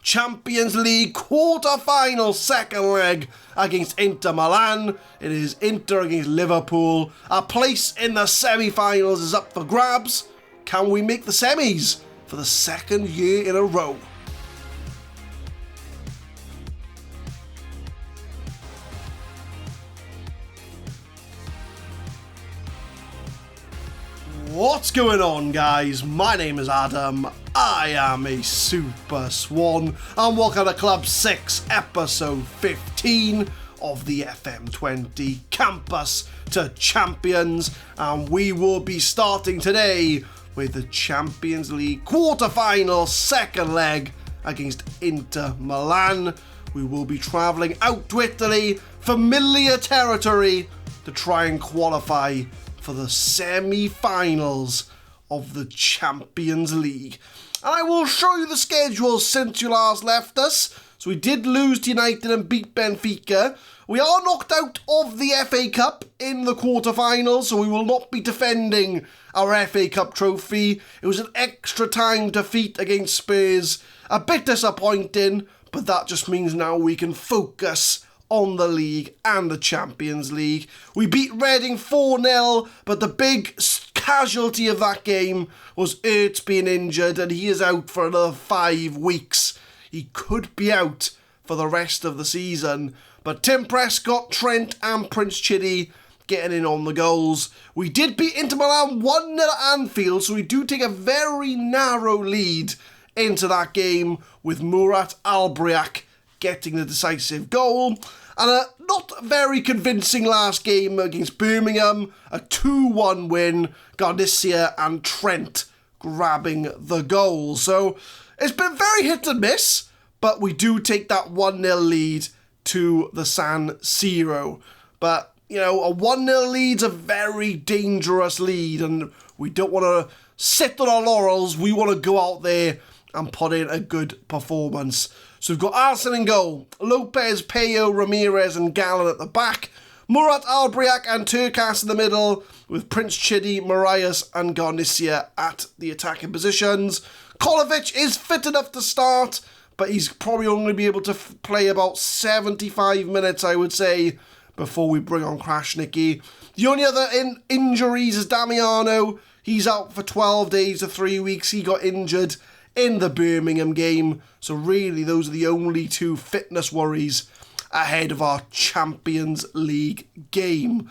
Champions League quarter-final second leg against Inter Milan. It is Inter against Liverpool. Our place in the semi-finals is up for grabs. Can we make the semis for the second year in a row? What's going on, guys? My name is Adam. I am a Super Swan, and welcome to Club 6, episode 15 of the FM20 Campus to Champions, and we will be starting today with the Champions League quarter-final second leg against Inter Milan. We will be travelling out to Italy, familiar territory, to try and qualify for the semi-finals of the Champions League. And I will show you the schedule since you last left us. So we did lose to United and beat Benfica. We are knocked out of the FA Cup in the quarterfinals, so we will not be defending our FA Cup trophy. It was an extra time defeat against Spurs. A bit disappointing, but that just means now we can focus on the league and the Champions League. We beat Reading 4-0, but the big casualty of that game was Ertz being injured, and he is out for another 5 weeks. He could be out for the rest of the season, but Tim Prescott, Trent and Prince Chidi getting in on the goals. We did beat Inter Milan 1-0 at Anfield, so we do take a very narrow lead into that game with Murat Albriak getting the decisive goal, and a not very convincing last game against Birmingham, a 2-1 win, Garcia and Trent grabbing the goals. So it's been very hit and miss, but we do take that 1-0 lead to the San Siro. But, you know, a 1-0 lead's a very dangerous lead, and we don't want to sit on our laurels. We want to go out there and put in a good performance. So we've got Arsene in goal, Lopez, Peyo, Ramirez and Gallen at the back, Murat Albriak and Turkas in the middle, with Prince Chidi, Marias and Garcia at the attacking positions. Kolovic is fit enough to start, but he's probably only be able to play about 75 minutes, I would say, before we bring on Krasniqi. The only other injuries is Damiano. He's out for 12 days to 3 weeks. He got injured in the Birmingham game. So really, those are the only two fitness worries ahead of our Champions League game.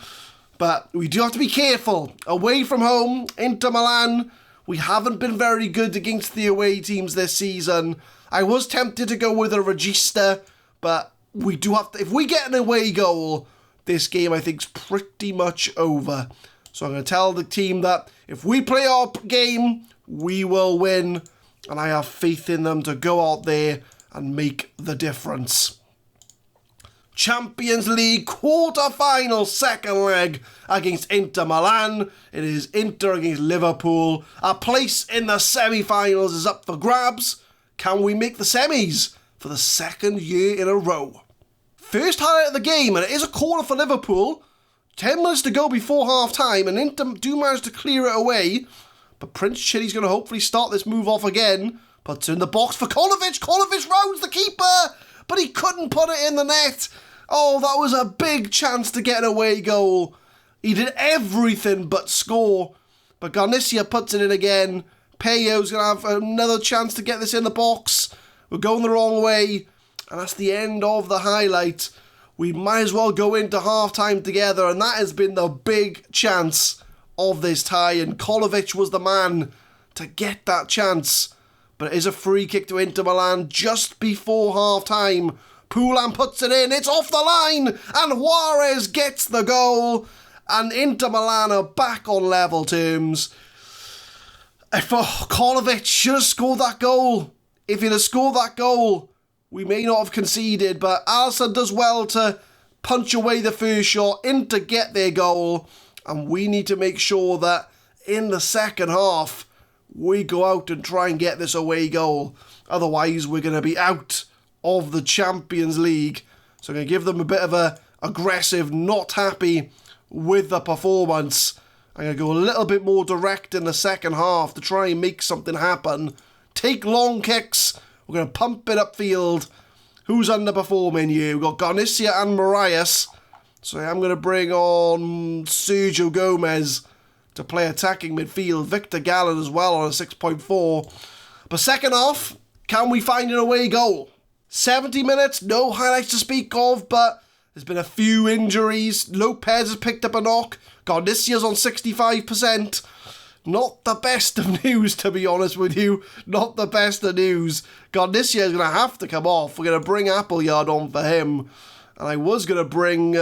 But we do have to be careful. Away from home, Inter Milan, we haven't been very good against the away teams this season. I was tempted to go with a Regista, but we do have to, if we get an away goal, this game I think is pretty much over. So I'm going to tell the team that if we play our game, we will win. And I have faith in them to go out there and make the difference. Champions League quarter-final second leg against Inter Milan. It is Inter against Liverpool. Our place in the semi-finals is up for grabs. Can we make the semis for the second year in a row? First highlight of the game, and it is a corner for Liverpool. 10 minutes to go before half-time, and Inter do manage to clear it away. But Prince Chidi's going to hopefully start this move off again. Puts in the box for Kolovic. Kolovic rounds the keeper, but he couldn't put it in the net. Oh, that was a big chance to get an away goal. He did everything but score. But Garcia puts it in again. Peyo's going to have another chance to get this in the box. We're going the wrong way. And that's the end of the highlight. We might as well go into half-time together, and that has been the big chance of this tie, and Kolovic was the man to get that chance. But it is a free kick to Inter Milan just before half-time. Poulan puts it in, it's off the line, and Juarez gets the goal, and Inter Milan are back on level terms. If Kolovic should have scored that goal. If he'd have scored that goal, we may not have conceded, but Alisson does well to punch away the first shot, Inter get their goal. And we need to make sure that in the second half, we go out and try and get this away goal. Otherwise, we're going to be out of the Champions League. So I'm going to give them a bit of a aggressive, not happy with the performance. I'm going to go a little bit more direct in the second half to try and make something happen. Take long kicks We're going to pump it upfield. Who's underperforming here? We've got Garcia and Marias. So I'm going to bring on Sergio Gomez to play attacking midfield. Victor Gallen as well on a 6.4. But second half, can we find an away goal? 70 minutes, no highlights to speak of, but there's been a few injuries. Lopez has picked up a knock. Garcia's on 65%. Not the best of news, to be honest with you. Not the best of news. Garcia is going to have to come off. We're going to bring Appleyard on for him. And I was going to bring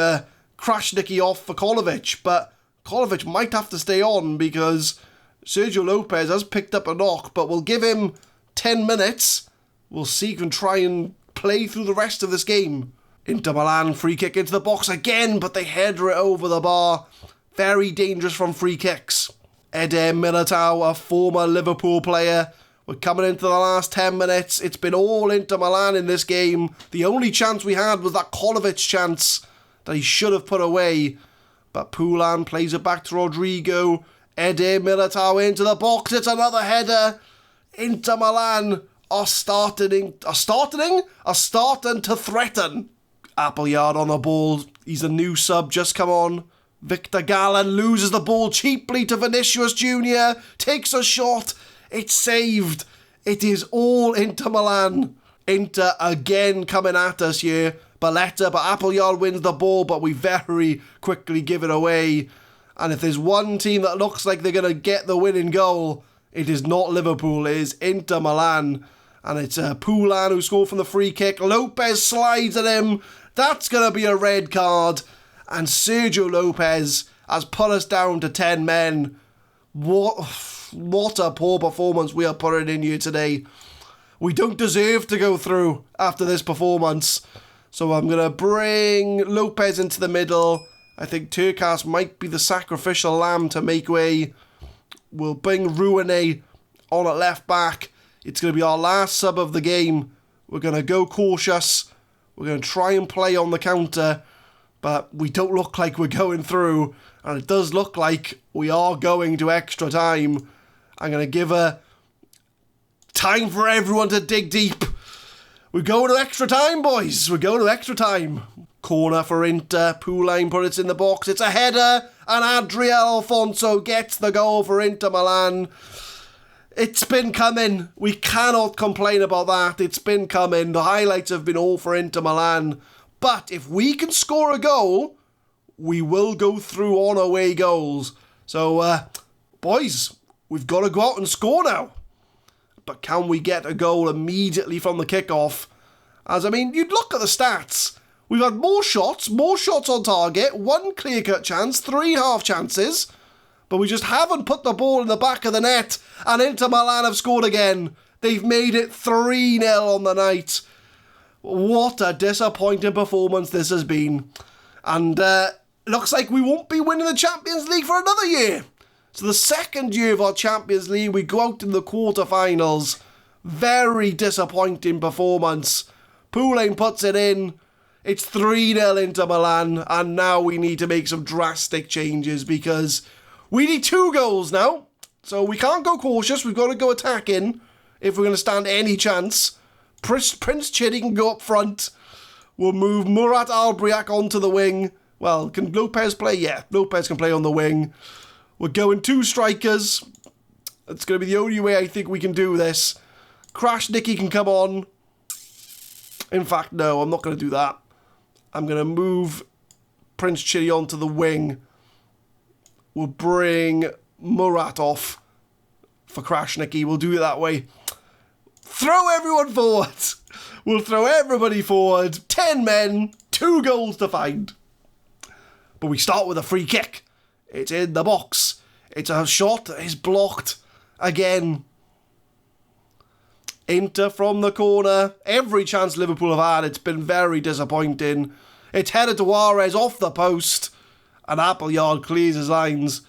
Krasniqi off for Kolovic, but Kolovic might have to stay on because Sergio Lopez has picked up a knock, but we'll give him 10 minutes. We'll see if he can try and play through the rest of this game. Inter Milan free kick into the box again, but they header it over the bar. Very dangerous from free kicks. Eder Militao, a former Liverpool player. We're coming into the last 10 minutes. It's been all Inter Milan in this game. The only chance we had was that Kolovic chance that he should have put away. But Poulan plays it back to Rodrigo. Eder Militao into the box. It's another header. Inter Milan are starting to threaten. Appleyard on the ball. He's a new sub, just come on. Victor Gallen loses the ball cheaply to Vinicius Jr. Takes a shot. It's saved. It is all Inter Milan. Inter again coming at us here. But Appleyard wins the ball, but we very quickly give it away. And if there's one team that looks like they're going to get the winning goal, it is not Liverpool, it is Inter Milan. And it's Poulan who scored from the free kick. Lopez slides at him. That's going to be a red card. And Sergio Lopez has put us down to 10 men. What a poor performance we are putting in here today. We don't deserve to go through after this performance. So I'm going to bring Lopez into the middle. I think Turkas might be the sacrificial lamb to make way. We'll bring Rouanet on at left back. It's going to be our last sub of the game. We're going to go cautious. We're going to try and play on the counter. But we don't look like we're going through. And it does look like we are going to extra time. I'm going to give a time for everyone to dig deep. We're going to extra time, boys. We're going to extra time. Corner for Inter. Poulan put it in the box. It's a header. And Adriel Alfonso gets the goal for Inter Milan. It's been coming. We cannot complain about that. It's been coming. The highlights have been all for Inter Milan. But if we can score a goal, we will go through on away goals. So, boys, we've got to go out and score now. But can we get a goal immediately from the kickoff? As, I mean, you'd look at the stats. We've had more shots on target, 1 clear-cut chance, 3 half chances. But we just haven't put the ball in the back of the net. And Inter Milan have scored again. They've made it 3-0 on the night. What a disappointing performance this has been. And looks like we won't be winning the Champions League for another year. So the second year of our Champions League, we go out in the quarterfinals. Very disappointing performance. Poulan puts it in. It's 3-0 Inter Milan. And now we need to make some drastic changes because we need 2 goals now. So we can't go cautious. We've got to go attacking if we're going to stand any chance. Prince Chiddy can go up front. We'll move Murat Albriak onto the wing. Well, can Lopez play? Yeah, Lopez can play on the wing. We're going 2 strikers. It's going to be the only way I think we can do this. Krasniqi can come on. In fact, no, I'm not going to do that. I'm going to move Prince Chiddy onto the wing. We'll bring Murat off for Krasniqi. We'll do it that way. Throw everyone forward. We'll throw everybody forward. 10 men, 2 goals to find. But we start with a free kick. It's in the box. It's a shot that is blocked again. Inter from the corner. Every chance Liverpool have had, it's been very disappointing. It's headed to Juarez off the post. And Appleyard clears his lines.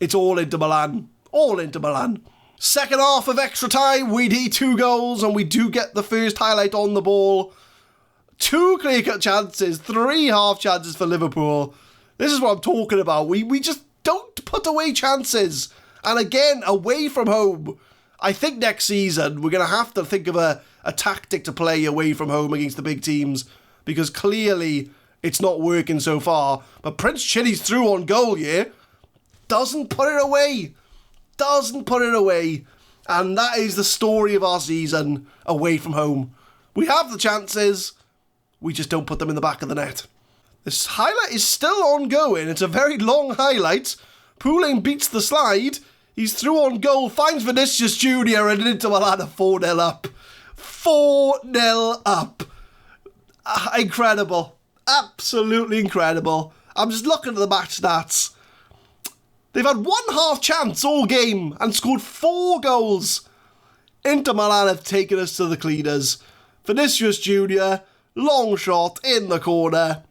It's all Inter Milan. All Inter Milan. Second half of extra time, we need 2 goals and we do get the first highlight on the ball. 2 clear-cut chances, 3 half chances for Liverpool. This is what I'm talking about. We just don't put away chances. And again, away from home. I think next season we're going to have to think of a a tactic to play away from home against the big teams, because clearly it's not working so far. But Prince Chili's through on goal, yeah? Doesn't put it away. Doesn't put it away. And that is the story of our season away from home. We have the chances, we just don't put them in the back of the net. This highlight is still ongoing. It's a very long highlight. Poulain beats the slide. He's through on goal, finds Vinicius Jr. and Inter Milan are 4-0 up. 4-0 up. Incredible. Absolutely incredible. I'm just looking at the match stats. They've had one half chance all game and scored 4 goals. Inter Milan have taken us to the cleaners. Vinicius Jr., long shot in the corner.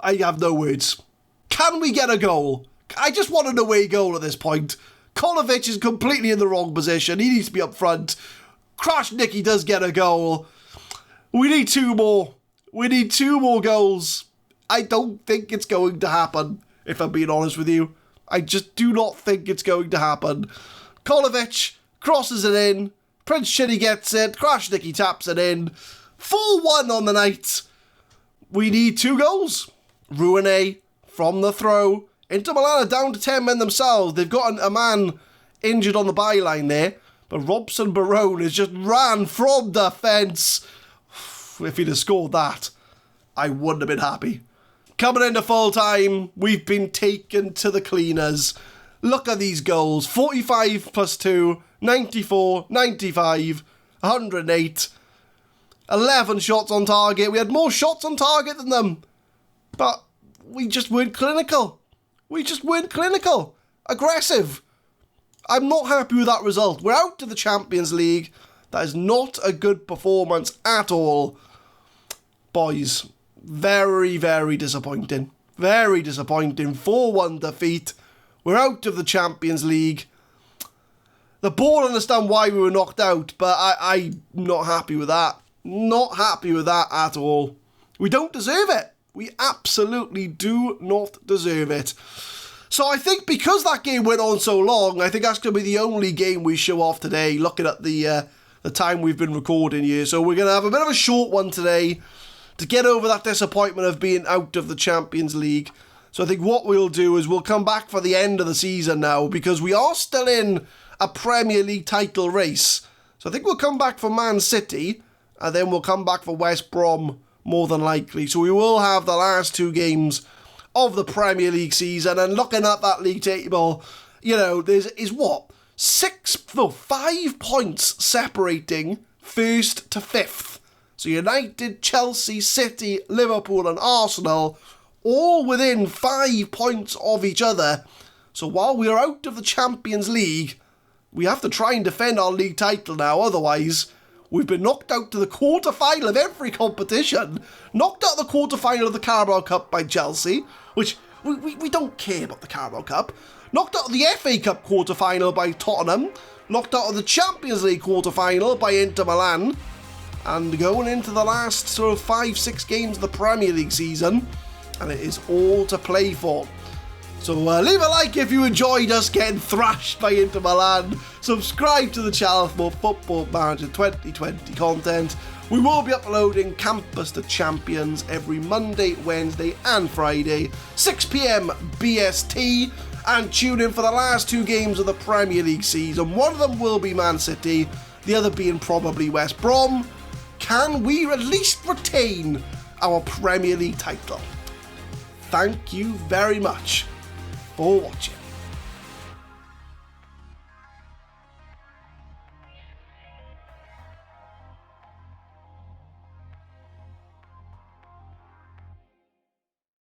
I have no words. Can we get a goal? I just want an away goal at this point. Kolovic is completely in the wrong position. He needs to be up front. Krasniqi does get a goal. We need 2 more. We need 2 more goals. I don't think it's going to happen, if I'm being honest with you. I just do not think it's going to happen. Kolovic crosses it in. Prince Chili gets it. Krasniqi taps it in. 4-1 on the night. We need 2 goals. Rouanet from the throw. Inter Milan are down to 10 men themselves. They've got a man injured on the byline there. But Robson Barone has just ran from defence. If he'd have scored that, I wouldn't have been happy. Coming into full time, we've been taken to the cleaners. Look at these goals. 45 plus 2, 94, 95, 108. 11 shots on target. We had more shots on target than them. But we just weren't clinical. We just weren't clinical. Aggressive. I'm not happy with that result. We're out to the Champions League. That is not a good performance at all. Boys, very, very disappointing. Very disappointing. 4-1 defeat. We're out of the Champions League. The board understand why we were knocked out, but I'm not happy with that. Not happy with that at all. We don't deserve it. We absolutely do not deserve it. So I think because that game went on so long, I think that's going to be the only game we show off today, looking at the time we've been recording here. So we're going to have a bit of a short one today to get over that disappointment of being out of the Champions League. So I think what we'll do is we'll come back for the end of the season now, because we are still in a Premier League title race. So I think we'll come back for Man City, and then we'll come back for West Brom, more than likely. So we will have the last 2 games of the Premier League season, and looking at that league table, you know, there's 5 points separating 1st to 5th. So United, Chelsea, City, Liverpool and Arsenal all within 5 points of each other. So while we're out of the Champions League, we have to try and defend our league title now. Otherwise, we've been knocked out to the quarter-final of every competition. Knocked out the quarter-final of the Carabao Cup by Chelsea, which we don't care about the Carabao Cup. Knocked out of the FA Cup quarter-final by Tottenham. Knocked out of the Champions League quarter-final by Inter Milan. And going into the last sort of 5-6 games of the Premier League season. And it is all to play for. So leave a like if you enjoyed us getting thrashed by Inter Milan. Subscribe to the channel for more Football Manager 2020 content. We will be uploading Campus to Champions every Monday, Wednesday and Friday, 6 PM BST. And tune in for the last 2 games of the Premier League season. One of them will be Man City, the other being probably West Brom. Can we at least retain our Premier League title? Thank you very much for watching.